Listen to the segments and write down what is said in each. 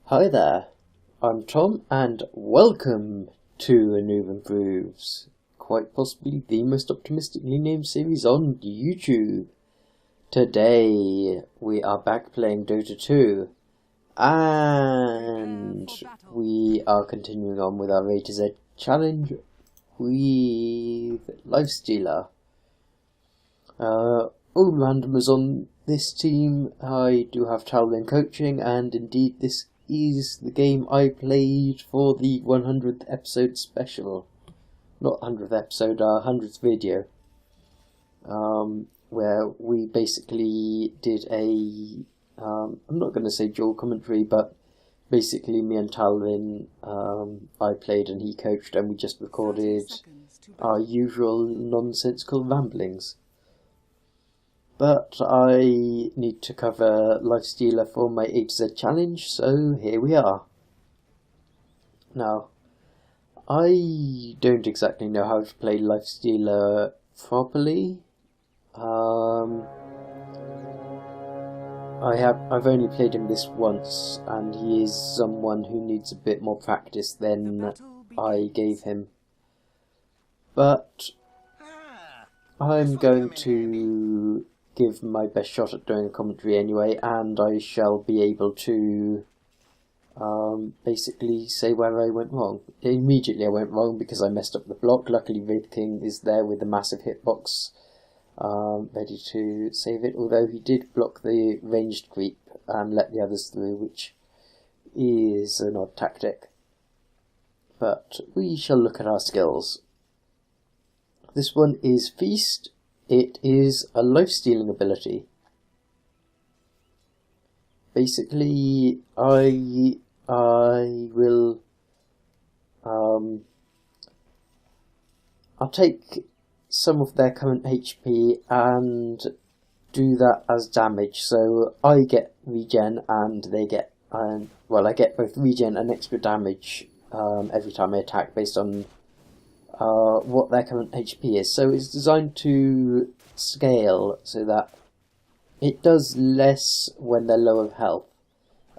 Hi there, I'm Tom and welcome to A Newb Improves, quite possibly the most optimistically named series on YouTube. Today we are back playing Dota 2 and we are continuing on with our A to Z challenge with Lifestealer. All randomers on this team. I do have Talwin coaching, and indeed this is the game I played for the 100th episode special. Not 100th episode, 100th video. Where we basically did a, I'm not going to say dual commentary, but basically me and Talwin, I played and he coached, and we just recorded our usual nonsensical ramblings. But I need to cover Lifestealer for my A to Z challenge, so here we are. Now, I don't exactly know how to play Lifestealer properly. I've only played him this once, and he is someone who needs a bit more practice than I gave him. But I'm going to give my best shot at doing a commentary anyway, and I shall be able to basically say where I went wrong. Immediately I went wrong because I messed up the block. Luckily Wraith King is there with a massive hitbox ready to save it, although he did block the ranged creep and let the others through, which is an odd tactic. But we shall look at our skills. This one is Feast. It is a life-stealing ability. Basically, I will I'll take some of their current HP and do that as damage. So I get regen and they get, well, I get both regen and extra damage every time I attack based on what their current HP is. So it's designed to scale so that it does less when they're low of health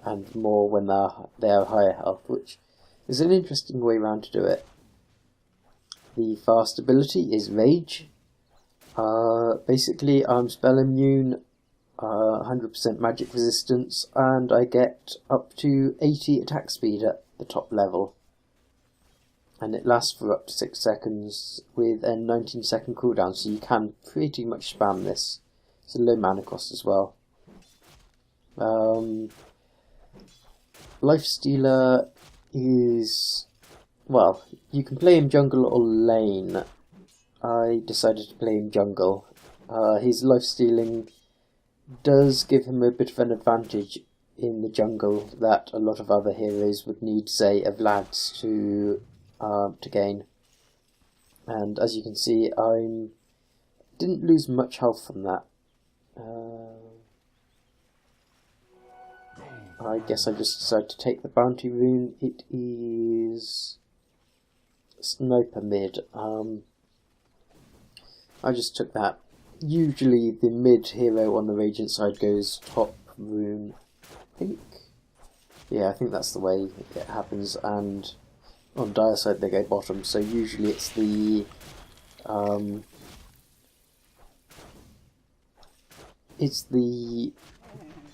and more when they're higher health, which is an interesting way around to do it. The fast ability is Rage. Basically I'm spell immune, 100% magic resistance, and I get up to 80 attack speed at the top level. And it lasts for up to 6 seconds with a 19-second cooldown, so you can pretty much spam this. It's a low mana cost as well. Lifestealer is, well, you can play him jungle or lane. I decided to play him jungle. His lifestealing does give him a bit of an advantage in the jungle that a lot of other heroes would need, say, a Vlad's to gain. And as you can see, I didn't lose much health from that. I guess I just decided to take the bounty rune. It is sniper mid. I just took that. Usually the mid hero on the Radiant side goes top rune, I think. Yeah, I think that's the way it happens, and on Dire side they go bottom, so usually it's the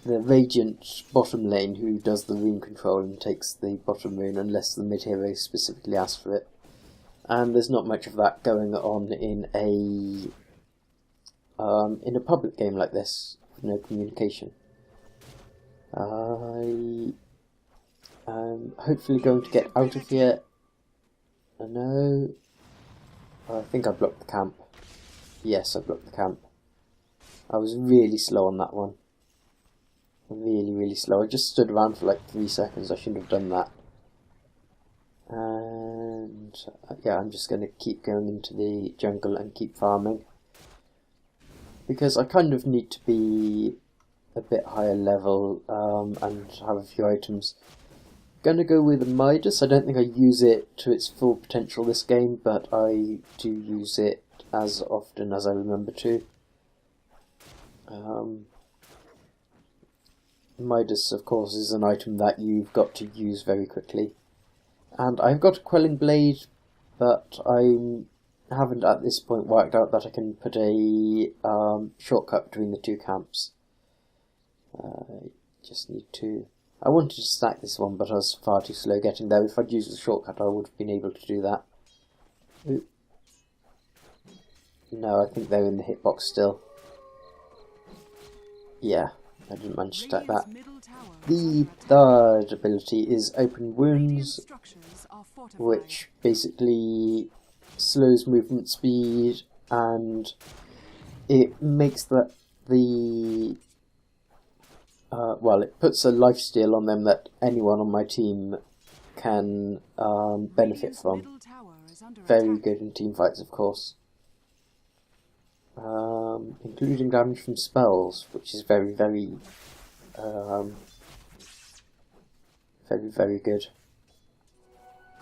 Radiant bottom lane who does the rune control and takes the bottom rune unless the mid hero specifically asks for it. And there's not much of that going on in a public game like this with no communication. I am hopefully going to get out of here. No, I think I blocked the camp. Yes, I blocked the camp. I was really slow on that one. Really slow. I just stood around for like 3 seconds. I shouldn't have done that. And yeah, I'm just going to keep going into the jungle and keep farming, because I kind of need to be a bit higher level and have a few items. Gonna go with Midas. I don't think I use it to its full potential this game, but I do use it as often as I remember to. Midas, of course, is an item that you've got to use very quickly. And I've got a Quelling Blade, but I haven't at this point worked out that I can put a shortcut between the two camps. Just need to... I wanted to stack this one, but I was far too slow getting there. If I'd used the shortcut, I would have been able to do that. Ooh. No, I think they're in the hitbox still. Yeah, I didn't manage to stack that. The third ability is Open Wounds, which basically slows movement speed, and it makes that the... well, it puts a lifesteal on them that anyone on my team can benefit from. Very good in team fights, of course. Including damage from spells, which is very, very good.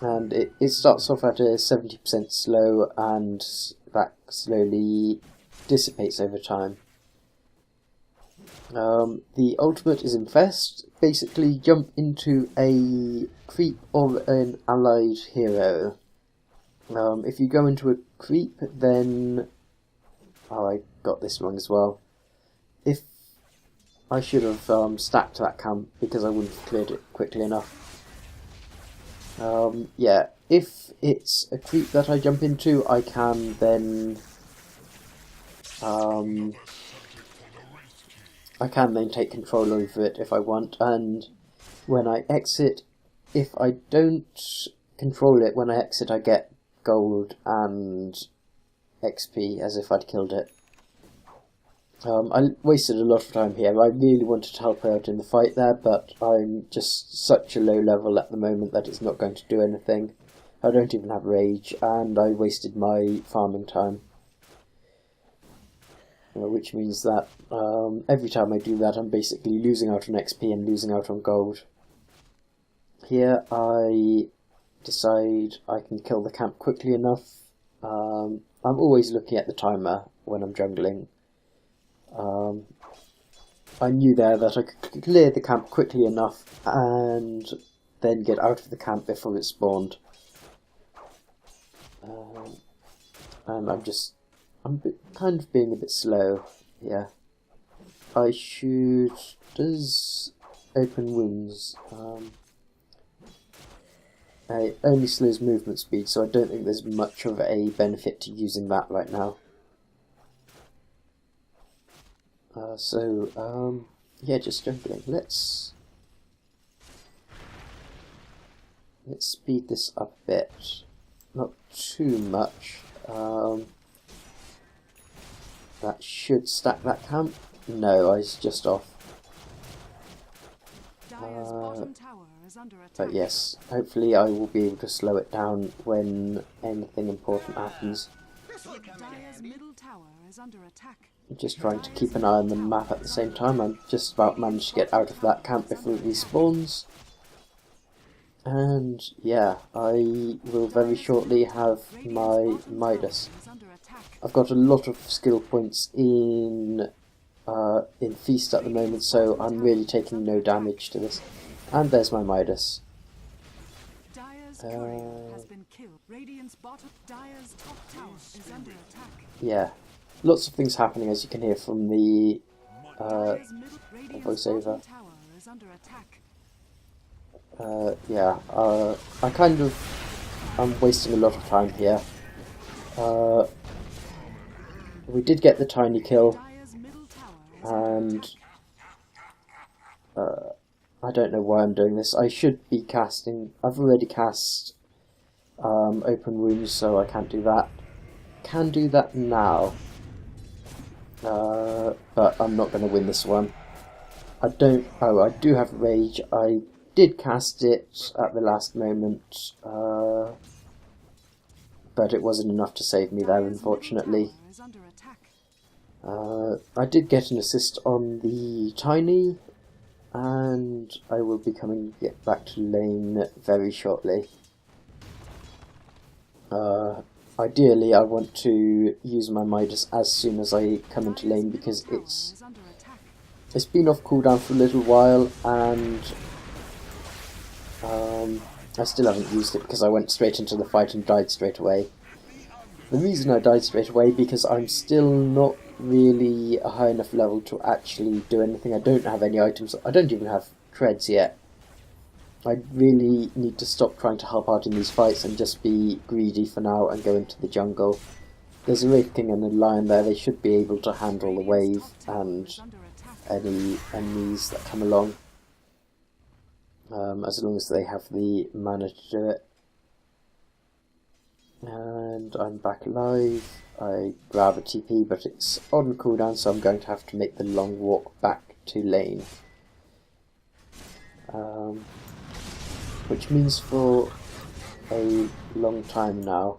And it starts off at a 70% slow, and that slowly dissipates over time. The ultimate is Infest. Basically, jump into a creep or an allied hero. If you go into a creep, then... Oh, I got this wrong as well. If I should have stacked that camp because I wouldn't have cleared it quickly enough. Yeah, if it's a creep that I jump into, I can then take control over it if I want, and when I exit, if I don't control it, when I exit I get gold and XP as if I'd killed it. I wasted a lot of time here. I really wanted to help out in the fight there, but I'm just such a low level at the moment that it's not going to do anything. I don't even have rage, and I wasted my farming time. Which means that every time I do that, I'm basically losing out on XP and losing out on gold. Here I decide I can kill the camp quickly enough. I'm always looking at the timer when I'm jungling. I knew there that I could clear the camp quickly enough and then get out of the camp before it spawned. And I'm kind of being a bit slow. Yeah. I should... Does Open Wounds... it only slows movement speed, so I don't think there's much of a benefit to using that right now. Yeah, just jumping. Let's speed this up a bit. Not too much. That should stack that camp. No, I was just off. But yes, hopefully I will be able to slow it down when anything important happens. I'm just trying to keep an eye on the map at the same time. I'm just about managed to get out of that camp before it respawns. And yeah, I will very shortly have my Midas. I've got a lot of skill points in Feast at the moment, so I'm really taking no damage to this. And there's my Midas. Yeah, lots of things happening, as you can hear from the voiceover. Yeah, I'm wasting a lot of time here. We did get the tiny kill, and I don't know why I'm doing this. I should be casting... I've already cast Open Wounds, so I can't do that. Can do that now, but I'm not going to win this one. I do have Rage. I did cast it at the last moment, but it wasn't enough to save me there, unfortunately. I did get an assist on the Tiny, and I will be get back to lane very shortly. Ideally, I want to use my Midas as soon as I come into lane, because It's been off cooldown for a little while, and I still haven't used it because I went straight into the fight and died straight away. The reason I died straight away because I'm still not really a high enough level to actually do anything. I don't have any items. I don't even have treads yet. I really need to stop trying to help out in these fights and just be greedy for now and go into the jungle. There's a Wraith King and a Lion there. They should be able to handle the wave and any enemies that come along. As long as they have the mana to do it. And I'm back alive. I grab a TP, but it's on cooldown, so I'm going to have to make the long walk back to lane. Which means for a long time now,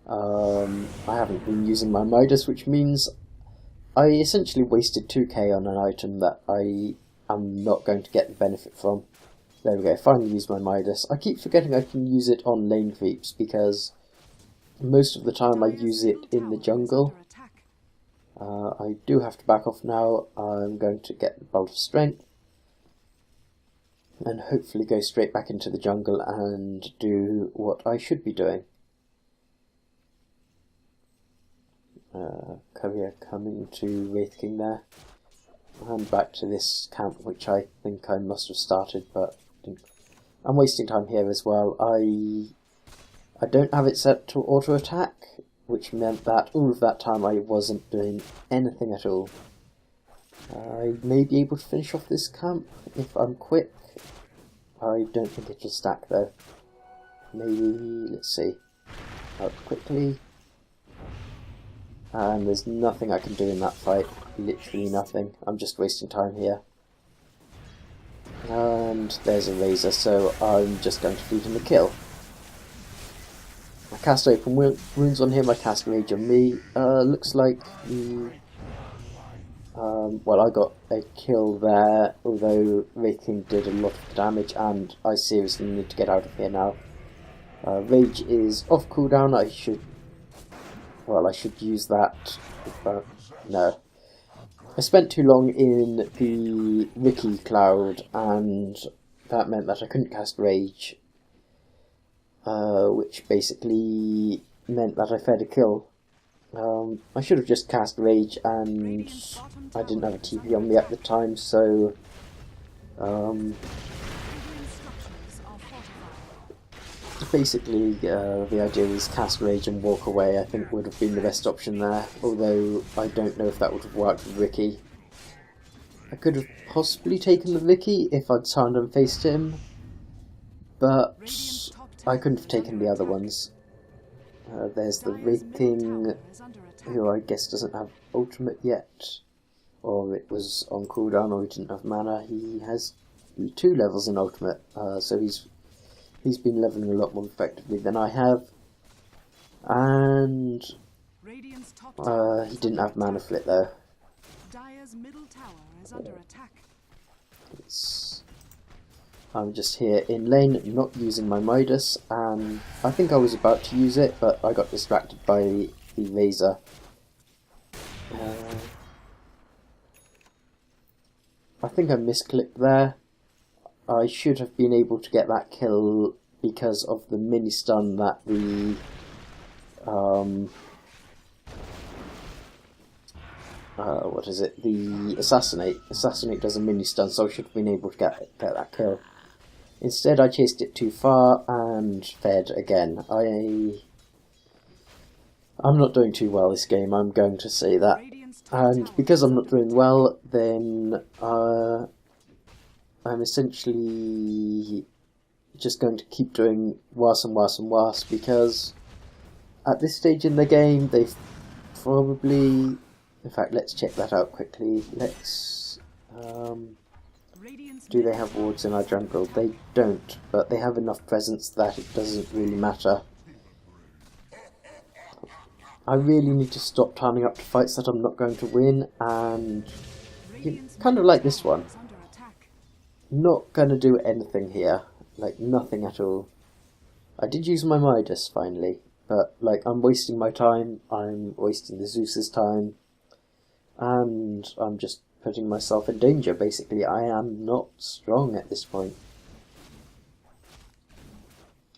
I haven't been using my Midas, which means I essentially wasted 2k on an item that I am not going to get the benefit from. There we go, finally used my Midas. I keep forgetting I can use it on lane creeps because most of the time I use it in the jungle. I do have to back off now. I'm going to get the Bolt of Strength and hopefully go straight back into the jungle and do what I should be doing. Courier coming to Wraith King there. And back to this camp, which I think I must have started, but I'm wasting time here as well. I don't have it set to auto attack, which meant that all of that time I wasn't doing anything at all. I may be able to finish off this camp if I'm quick. I don't think it'll stack though. Maybe, let's see. Out quickly. And there's nothing I can do in that fight. Literally nothing. I'm just wasting time here. And there's a Razor, so I'm just going to feed him a kill. I cast Open Wounds on him, I cast Rage on me. Looks like the... well, I got a kill there, although Wraith King did a lot of damage, and I seriously need to get out of here now. Rage is off cooldown. I should use that, but no. I spent too long in the Wiki Cloud, and that meant that I couldn't cast Rage, which basically meant that I fed a kill. I should have just cast Rage, and I didn't have a TP on me at the time, so basically the idea was cast Rage and walk away. I think would have been the best option there, although I don't know if that would have worked with Ricky. I could have possibly taken the Vicky if I'd turned and faced him, but I couldn't have taken the other ones. There's the Wraith King, who I guess doesn't have ultimate yet, or it was on cooldown, or he didn't have mana. He has 2 levels in ultimate, so he's been leveling a lot more effectively than I have, and he didn't have mana flit though. I'm just here in lane, not using my Midas, and I think I was about to use it, but I got distracted by the Razor. I think I misclicked there. I should have been able to get that kill because of the mini stun that the what is it? The Assassinate does a mini stun, so I should have been able to get that kill. Instead, I chased it too far and fed again. I'm not doing too well this game, I'm going to say that. And because I'm not doing well, then I'm essentially just going to keep doing worse and worse and worse, because at this stage in the game, they've probably... In fact, let's check that out quickly. Let's... do they have wards in our jungle? They don't, but they have enough presence that it doesn't really matter. I really need to stop turning up to fights that I'm not going to win, and kind of like this one. Not going to do anything here, like nothing at all. I did use my Midas finally, but like I'm wasting my time, I'm wasting the Zeus's time, and I'm just putting myself in danger. Basically, I am not strong at this point.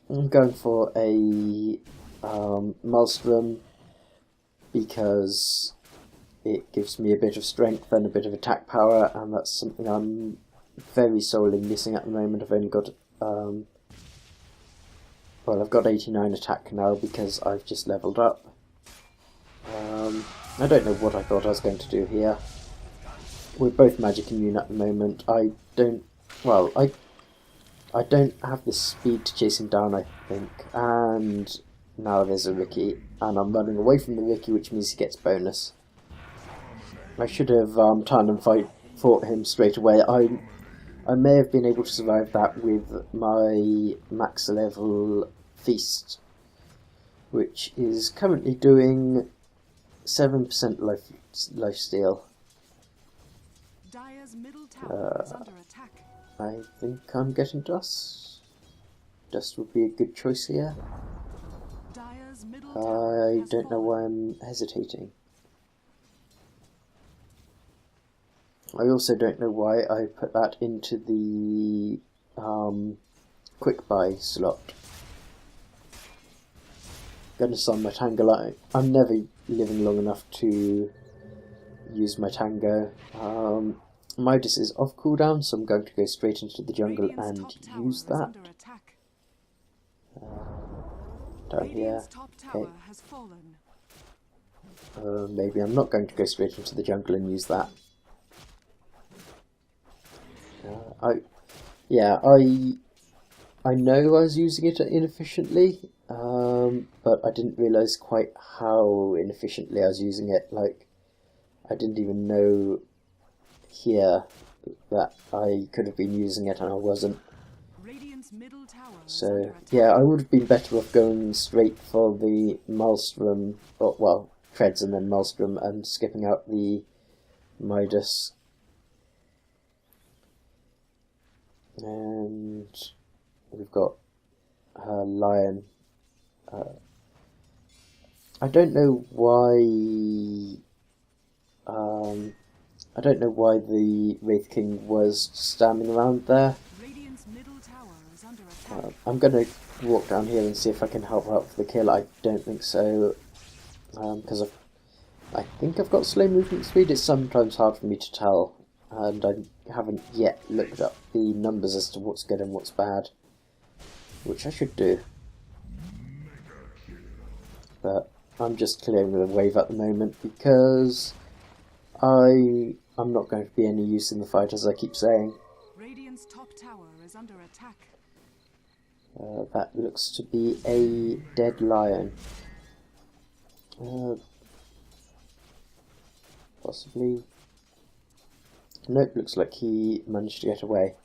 I'm going for a Maelstrom because it gives me a bit of strength and a bit of attack power, and that's something I'm very sorely missing at the moment. I've only got well, I've got 89 attack now because I've just leveled up. I don't know what I thought I was going to do here. We're both magic immune at the moment. I don't have the speed to chase him down, I think, and now there's a Ricky, and I'm running away from the Ricky, which means he gets bonus. I should have turned and fought him straight away. I may have been able to survive that with my max level Feast, which is currently doing 7% lifesteal. Dire's middle tower is under attack. I think I'm getting Dust. Dust would be a good choice here. Dire's middle I don't know why I'm hesitating. I also don't know why I put that into the quick buy slot. Goodness on my Tango. I'm never living long enough to use my Tango. Midas is off cooldown, so I'm going to go straight into the jungle and use that. Down here. Okay. Maybe I'm not going to go straight into the jungle and use that. I know I was using it inefficiently, but I didn't realise quite how inefficiently I was using it. Like, I didn't even know here that I could have been using it and I wasn't. So yeah, I would have been better off going straight for the Maelstrom, or well, Treads and then Maelstrom, and skipping out the Midas. And we've got Lion. I don't know why. I don't know why the Wraith King was standing around there. I'm gonna walk down here and see if I can help out for the kill. I don't think so, because I think I've got slow movement speed. It's sometimes hard for me to tell, and I haven't yet looked up the numbers as to what's good and what's bad, which I should do. But I'm just clearing the wave at the moment because I'm not going to be any use in the fight, as I keep saying. Radiant's top tower is under attack. That looks to be a dead lion. Possibly. Nope, looks like he managed to get away.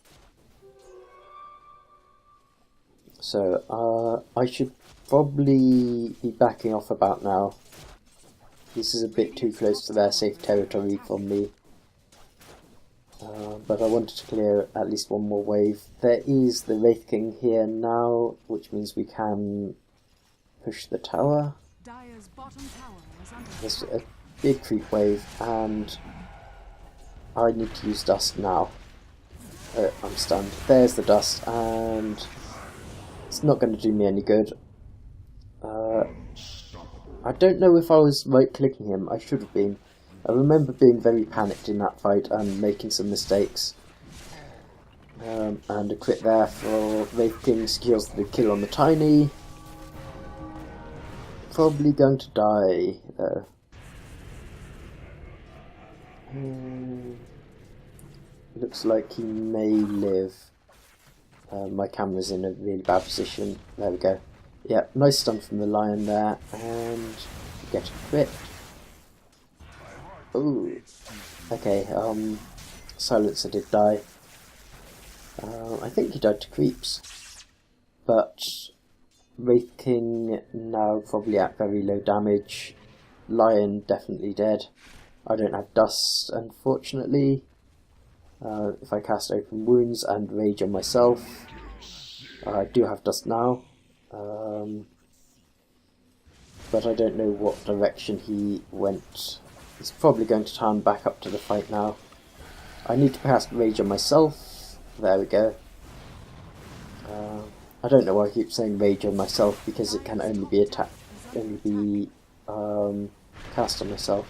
So, I should probably be backing off about now. This is a bit too close to their safe territory for me. But I wanted to clear at least one more wave. There is the Wraith King here now, which means we can push the tower. There's a big creep wave, and I need to use Dust now. I'm stunned. There's the Dust, and it's not going to do me any good. I don't know if I was right-clicking him. I should have been. I remember being very panicked in that fight and making some mistakes. And a crit there for Wraith King secures the kill on the Tiny. Probably going to die though. Looks like he may live. My camera's in a really bad position. There we go. Yeah, nice stun from the Lion there, and get a crit. Ooh. Okay, Silencer did die. I think he died to creeps. But Wraith King now probably at very low damage. Lion definitely dead. I don't have Dust, unfortunately. If I cast Open Wounds and Rage on myself, I do have Dust now. But I don't know what direction he went. He's probably going to turn back up to the fight now. I need to cast Rage on myself. There we go. I don't know why I keep saying Rage on myself, because it can only be cast on myself.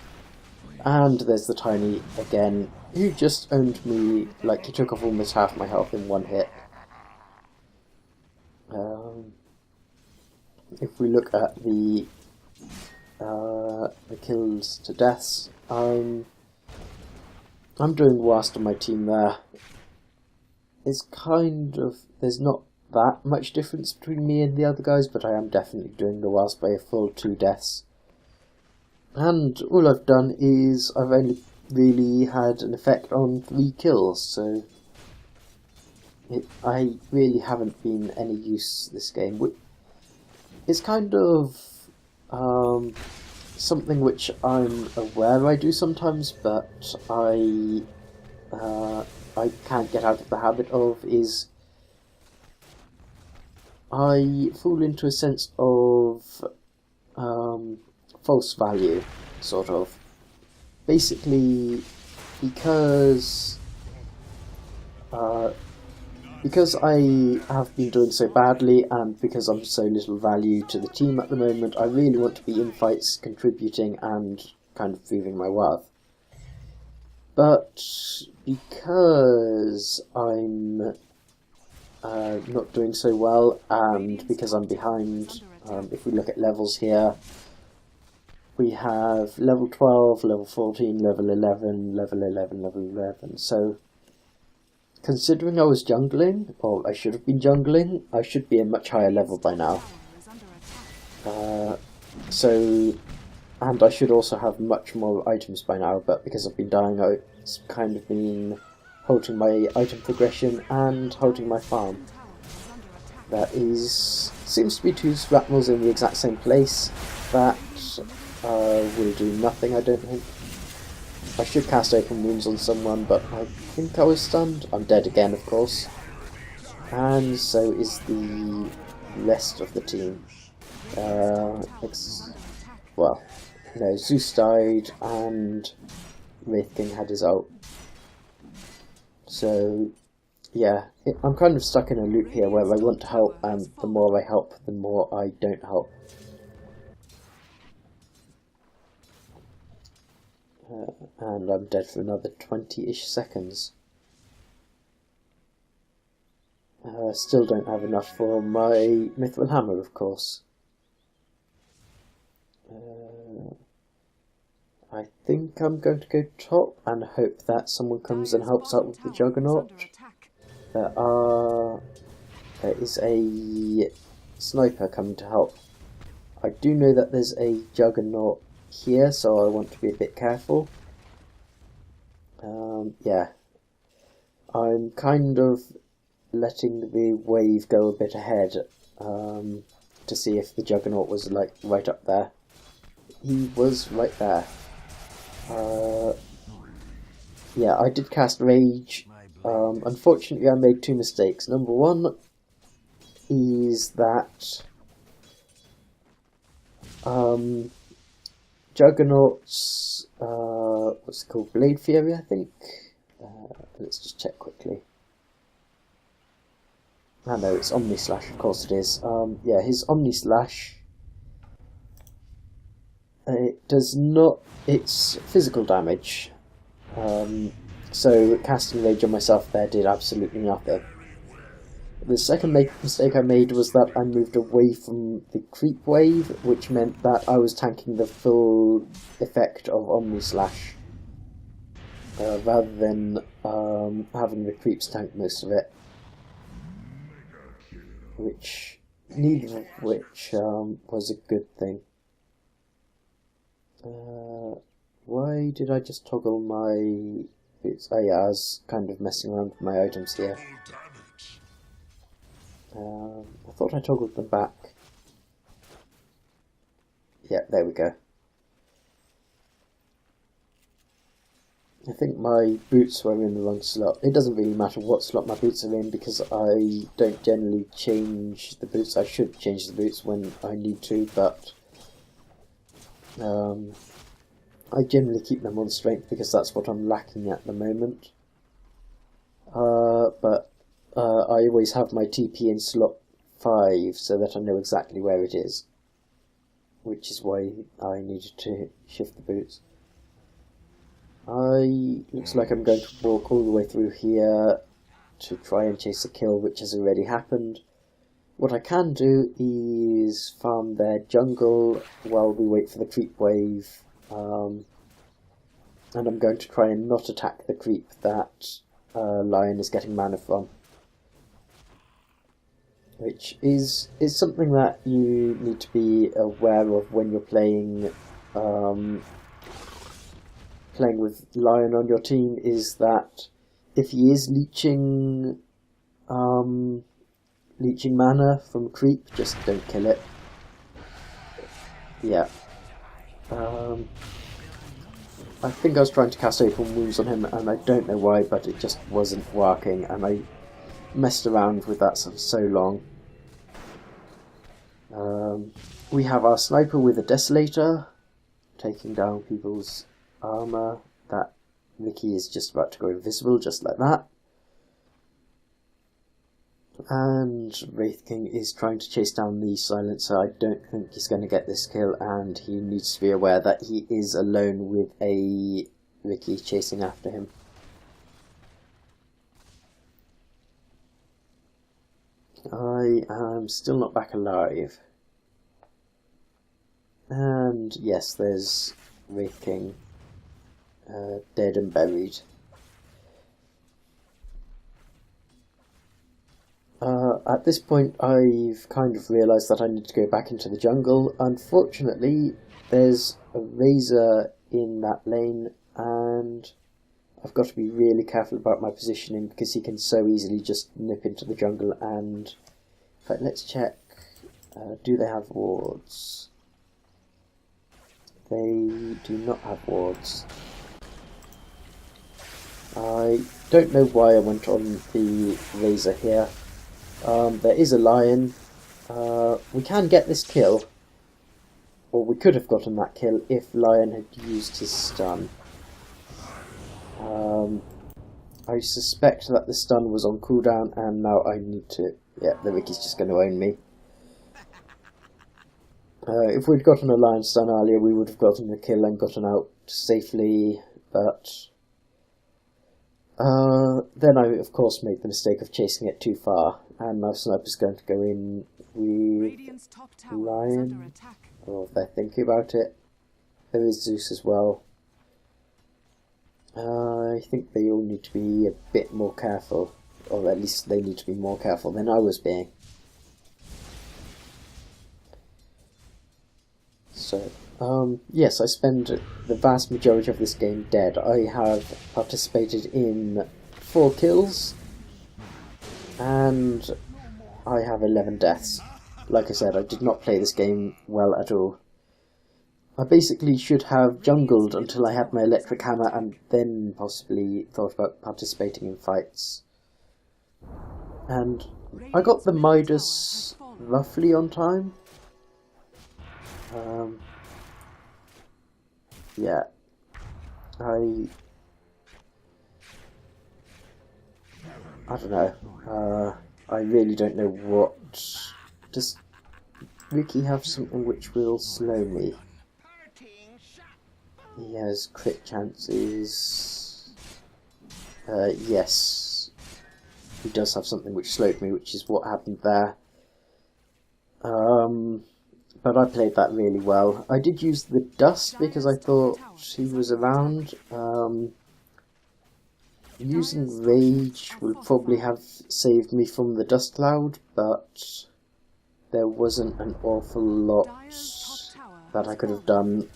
And there's the Tiny again, who just owned me, like he took off almost half my health in one hit. If we look at the kills to deaths, I'm doing worst on my team there. It's kind of, there's not that much difference between me and the other guys, but I am definitely doing the worst by a full 2 deaths. And all I've done is I've only really had an effect on 3 kills, so I really haven't been any use this game. It's kind of something which I'm aware I do sometimes, but I can't get out of the habit of, is I fall into a sense of false value, sort of. Basically, because I have been doing so badly, and because I'm so little value to the team at the moment, I really want to be in fights, contributing, and kind of proving my worth. But because I'm not doing so well, and because I'm behind, if we look at levels here, we have level 12, level 14, level 11, level 11, level 11. So, considering I was jungling, or I should have been jungling, I should be a much higher level by now. And I should also have much more items by now, but because I've been dying, it's kind of been halting my item progression and halting my farm. That seems to be 2 Shrapnels in the exact same place. That will do nothing, I don't think. I should cast Open Wounds on someone, but I think I was stunned. I'm dead again, of course. And so is the rest of the team. Well, no, Zeus died, and Wraith King had his ult. So, yeah, I'm kind of stuck in a loop here where I want to help, and the more I help, the more I don't help. And I'm dead for another 20-ish seconds. Still don't have enough for my Mithril Hammer, of course. I think I'm going to go top and hope that someone comes and helps out with the Juggernaut. There is a sniper coming to help. I do know that there's a Juggernaut here, so I want to be a bit careful. Yeah, I'm kind of letting the wave go a bit ahead to see if the Juggernaut was like right up there. He was right there. Yeah, I did cast Rage. Unfortunately, I made 2 mistakes. Number 1 is that Juggernaut's what's it called? Blade Fury, I think. Let's just check quickly. Ah no, it's Omni Slash, of course it is. Yeah, his Omni Slash. It does not. It's physical damage. So casting Rage on myself there did absolutely nothing. The second mistake I made was that I moved away from the creep wave, which meant that I was tanking the full effect of Omni Slash, rather than having the creeps tank most of it. Neither of which was a good thing. Why did I just toggle my boots? Oh yeah, I was kind of messing around with my items here. I thought I toggled them back. Yeah, there we go. I think my boots were in the wrong slot. It doesn't really matter what slot my boots are in, because I don't generally change the boots. I should change the boots when I need to, but I generally keep them on strength because that's what I'm lacking at the moment. but I always have my TP in slot 5 so that I know exactly where it is, which is why I needed to shift the boots. Looks like I'm going to walk all the way through here to try and chase a kill, which has already happened. What I can do is farm their jungle while we wait for the creep wave, and I'm going to try and not attack the creep that Lion is getting mana from, which is something that you need to be aware of when you're playing playing with Lion on your team, is that if he is leeching mana from creep, just don't kill it. Yeah. I think I was trying to cast open wounds on him, and I don't know why, but it just wasn't working, and I messed around with that for so long. We have our sniper with a desolator, taking down people's armor. That Vicky is just about to go invisible, just like that. And Wraith King is trying to chase down the silencer. I don't think he's going to get this kill, and he needs to be aware that he is alone with a Vicky chasing after him. I am still not back alive. And yes, there's Wraith King dead and buried. At this point I've kind of realised that I need to go back into the jungle. Unfortunately, there's a Razor in that lane, and I've got to be really careful about my positioning because he can so easily just nip into the jungle. And in fact, let's check, do they have wards? They do not have wards. I don't know why I went on the Razor here. There is a Lion. We can get this kill, or we could have gotten that kill if Lion had used his stun. I suspect that the stun was on cooldown, and now I need to... Yeah, the Ricky's just going to own me. If we'd gotten a Lion stun earlier, we would have gotten the kill and gotten out safely, but... then I, of course, made the mistake of chasing it too far, and now Sniper's going to go in with Lion. Or if they're thinking about it. There is Zeus as well. I think they all need to be a bit more careful, or at least they need to be more careful than I was being. So, yes, I spend the vast majority of this game dead. I have participated in 4 kills, and I have 11 deaths. Like I said, I did not play this game well at all. I basically should have jungled until I had my electric hammer and then possibly thought about participating in fights. And I got the Midas roughly on time. Yeah, I don't know. I really don't know what. Does Ricky have something which will slow me? He has crit chances. Yes, he does have something which slowed me, which is what happened there. But I played that really well. I did use the dust because I thought he was around. Using rage would probably have saved me from the dust cloud, but there wasn't an awful lot that I could have done,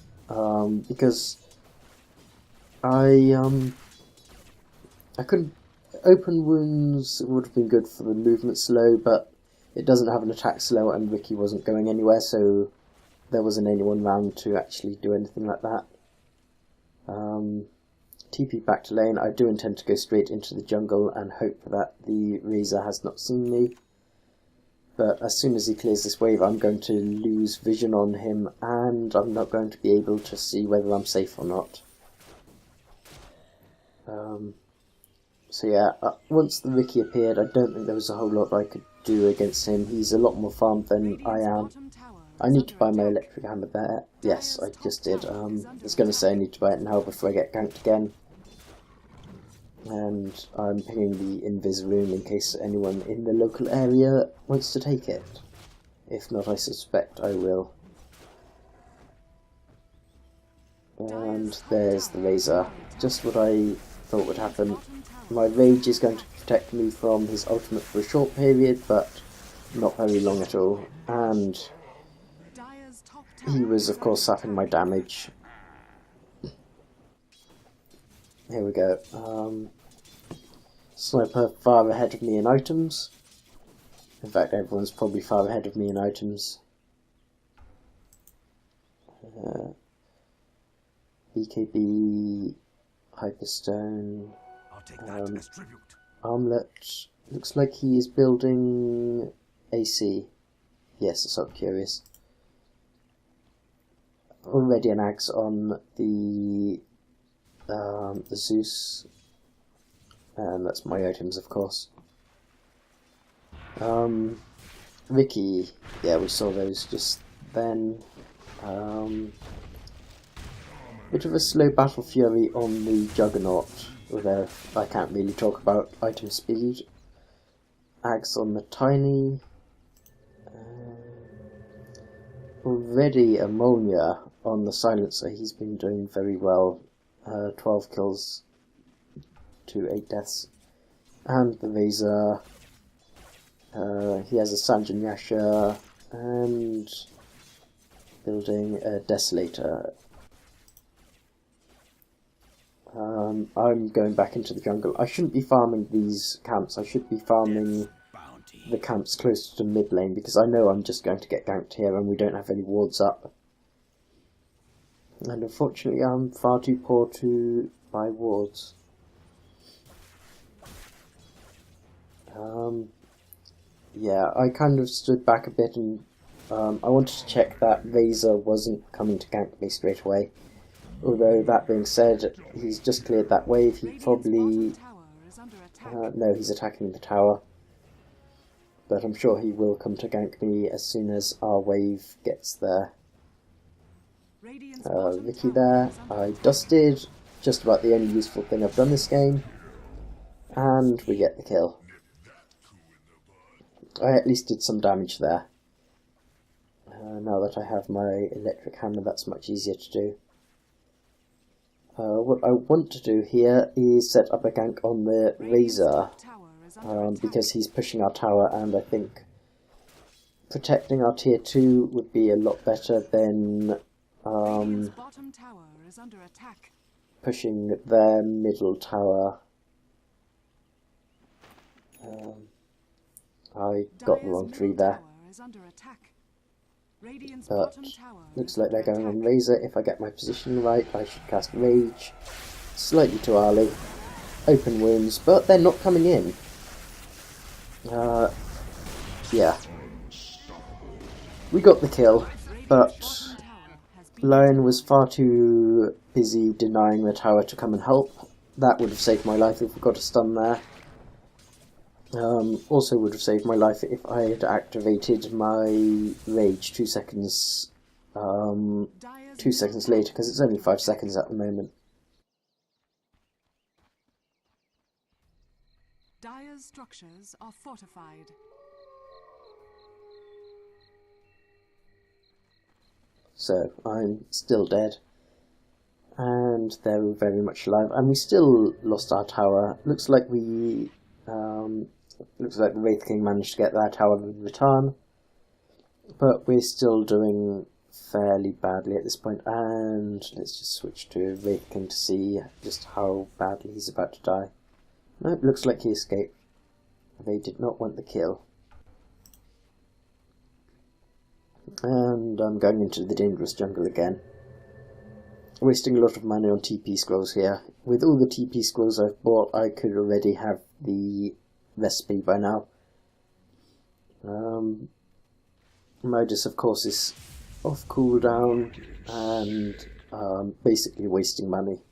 because I couldn't. Open wounds would have been good for the movement slow, but it doesn't have an attack slow, and Ricky wasn't going anywhere, so there wasn't anyone around to actually do anything like that. TP back to lane. I do intend to go straight into the jungle and hope that the Razor has not seen me. But as soon as he clears this wave, I'm going to lose vision on him, and I'm not going to be able to see whether I'm safe or not. So yeah, once the Ricky appeared, I don't think there was a whole lot I could do against him. He's a lot more farmed than I am. I need to buy my electric hammer there. Yes, I just did. I was going to say I need to buy it now before I get ganked again. And I'm pinging the invis room in case anyone in the local area wants to take it. If not, I suspect I will. And there's the laser. Just what I thought would happen. My rage is going to protect me from his ultimate for a short period, but not very long at all. And he was, of course, sapping my damage. Here we go. Sniper far ahead of me in items. In fact, everyone's probably far ahead of me in items. BKB, Hyperstone, Armlet. Looks like he is building AC. Yes, it's up curious. Already an axe on the Zeus. And that's my items, of course. Ricky, yeah, we saw those just then. Bit of a slow battle fury on the Juggernaut, although I can't really talk about item speed. Axe on the Tiny. Already Ammonia on the Silencer, he's been doing very well. 12 kills to 8 deaths. And the Razor, he has a Sanjin Yasha and building a Desolator. I'm going back into the jungle. I shouldn't be farming these camps, I should be farming the camps closer to mid lane because I know I'm just going to get ganked here and we don't have any wards up. And unfortunately I'm far too poor to buy wards. Yeah, I kind of stood back a bit and I wanted to check that Razor wasn't coming to gank me straight away. Although, that being said, he's just cleared that wave, he probably... no, he's attacking the tower. But I'm sure he will come to gank me as soon as our wave gets there. Ricky there, I dusted, just about the only useful thing I've done this game. And we get the kill. I at least did some damage there. Now that I have my electric hammer, that's much easier to do. What I want to do here is set up a gank on the Razor, because he's pushing our tower, and I think protecting our tier 2 would be a lot better than pushing their middle tower. I got the wrong tree there. But looks like they're going on Razor. If I get my position right, I should cast Rage. Slightly too early. Open wounds, but they're not coming in. Yeah. We got the kill, but Lion was far too busy denying the tower to come and help. That would have saved my life if we got a stun there. Also would have saved my life if I had activated my rage 2 seconds 2 seconds later, because it's only 5 seconds at the moment. Dire's structures are fortified. So I'm still dead, and they're very much alive, and we still lost our tower. Looks like we looks like the Wraith King managed to get that tower in return, but we're still doing fairly badly at this point. And let's just switch to Wraith King to see just how badly he's about to die. Nope, looks like he escaped. They did not want the kill. And I'm going into the dangerous jungle again. Wasting a lot of money on TP scrolls here. With all the TP scrolls I've bought, I could already have the recipe by now. Modus, of course, is off cooldown and basically wasting money.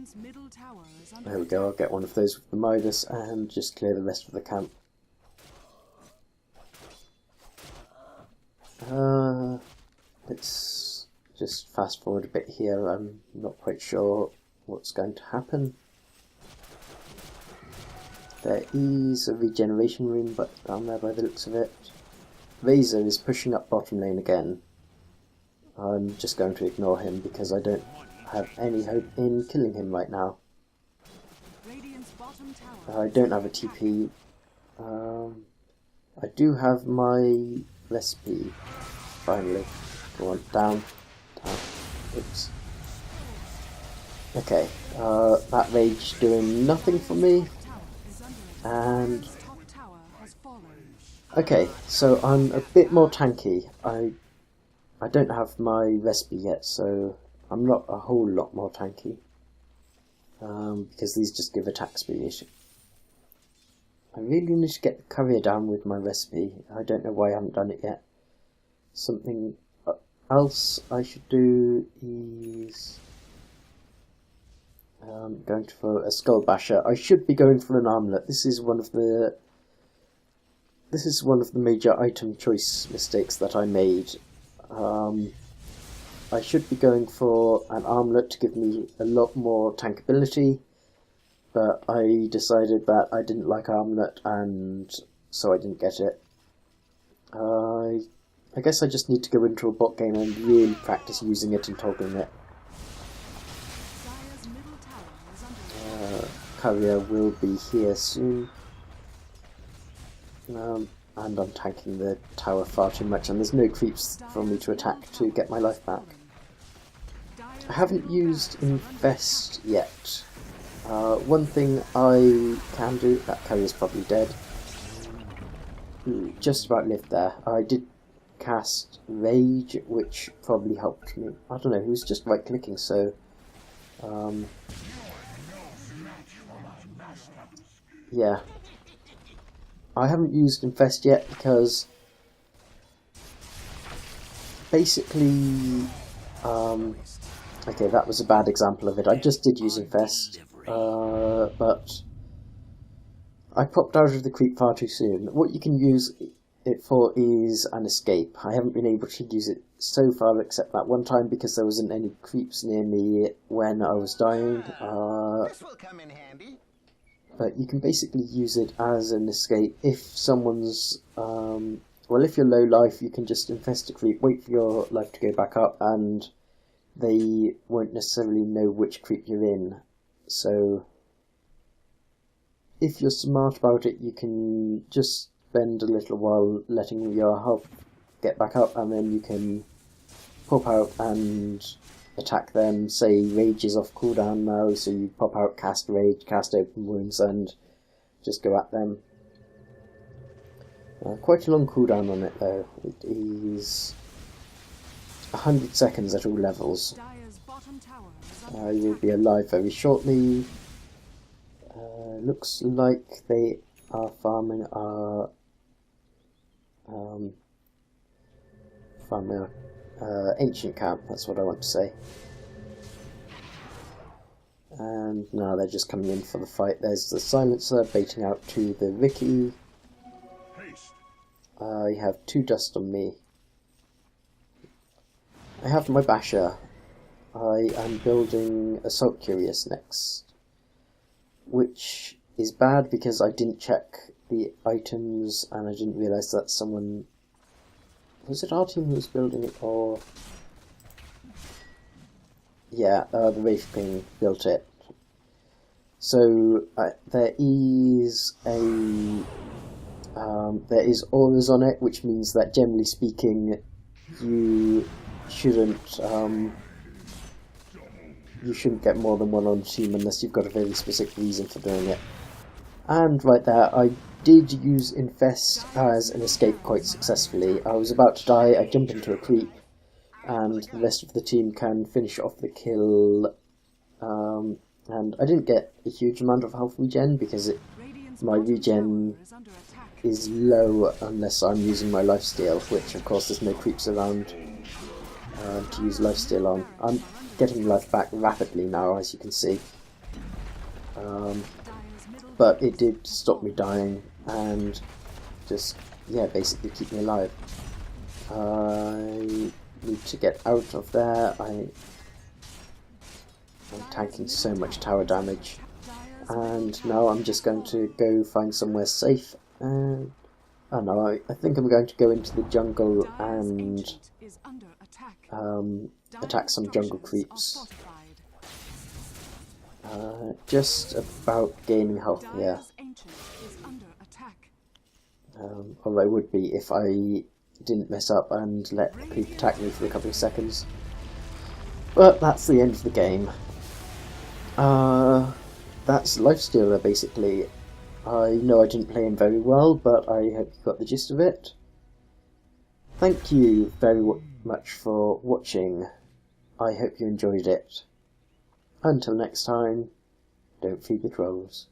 Radiant's middle tower is under There we go, I'll get one of those with the Midas and just clear the rest of the camp. Let's just fast forward a bit here. I'm not quite sure what's going to happen. There is a regeneration room but down there by the looks of it. Razor is pushing up bottom lane again. I'm just going to ignore him because I don't have any hope in killing him right now. Radiant's bottom tower. I don't have a TP. I do have my recipe. Finally. Go on, down. Oops. Okay, that rage doing nothing for me. And Top tower has fallen. okay, so I'm a bit more tanky. I don't have my recipe yet, so I'm not a whole lot more tanky. Because these just give attack speed. I really need to get the courier down with my recipe. I don't know why I haven't done it yet. Something else I should do is going for a skull basher. I should be going for an armlet. This is one of the major item choice mistakes that I made. I should be going for an armlet to give me a lot more tankability, but I decided that I didn't like armlet and so I didn't get it. I guess I just need to go into a bot game and really practice using it and toggling it. Dire's middle tower is under Courier will be here soon. And I'm tanking the tower far too much, and there's no creeps for me to attack to get my life back. I haven't used Infest yet. One thing I can do, that courier's probably dead. Just about lived there. I did cast Rage, which probably helped me. I don't know, he was just right clicking, so yeah. I haven't used Infest yet because basically okay, that was a bad example of it. I just did use Infest, but I popped out of the creep far too soon. What you can use it for is an escape. I haven't been able to use it so far except that one time because there wasn't any creeps near me when I was dying. This will come in handy. But you can basically use it as an escape if someone's well, if you're low life, you can just infest a creep, wait for your life to go back up, and they won't necessarily know which creep you're in. So if you're smart about it, you can just spend a little while letting your health get back up, and then you can pop out and attack them. Say Rage is off cooldown now, so you pop out, cast Rage, cast Open Wounds, and just go at them. Quite a long cooldown on it though. It is 100 seconds at all levels. Dire's bottom tower is under You will be alive very shortly. Looks like they are farming our ancient camp, that's what I want to say. And now they're just coming in for the fight. There's the silencer baiting out to the Ricky. I have 2 dust on me. I have my basher. I am building Assault Curious next, which is bad because I didn't check the items and I didn't realise that someone... Was it our team who was building it, or... Yeah, the Wraith King built it. So there is auras on it, which means that generally speaking, you shouldn't get more than one on team unless you've got a very specific reason for doing it. And right there, I did use Infest as an escape quite successfully. I was about to die, I jump into a creep, and the rest of the team can finish off the kill. And I didn't get a huge amount of health regen because my regen is low unless I'm using my lifesteal, which of course there's no creeps around to use lifesteal on. I'm getting life back rapidly now, as you can see. But it did stop me dying and just, yeah, basically keep me alive. I need to get out of there. I'm tanking so much tower damage, and now I'm just going to go find somewhere safe. And oh no, I think I'm going to go into the jungle and attack some jungle creeps. Just about gaining health here. Although I would be if I didn't mess up and let the creep attack me for a couple of seconds. But that's the end of the game. That's Lifestealer basically. I know I didn't play him very well, but I hope you got the gist of it. Thank you very much for watching. I hope you enjoyed it. Until next time, don't feed the trolls.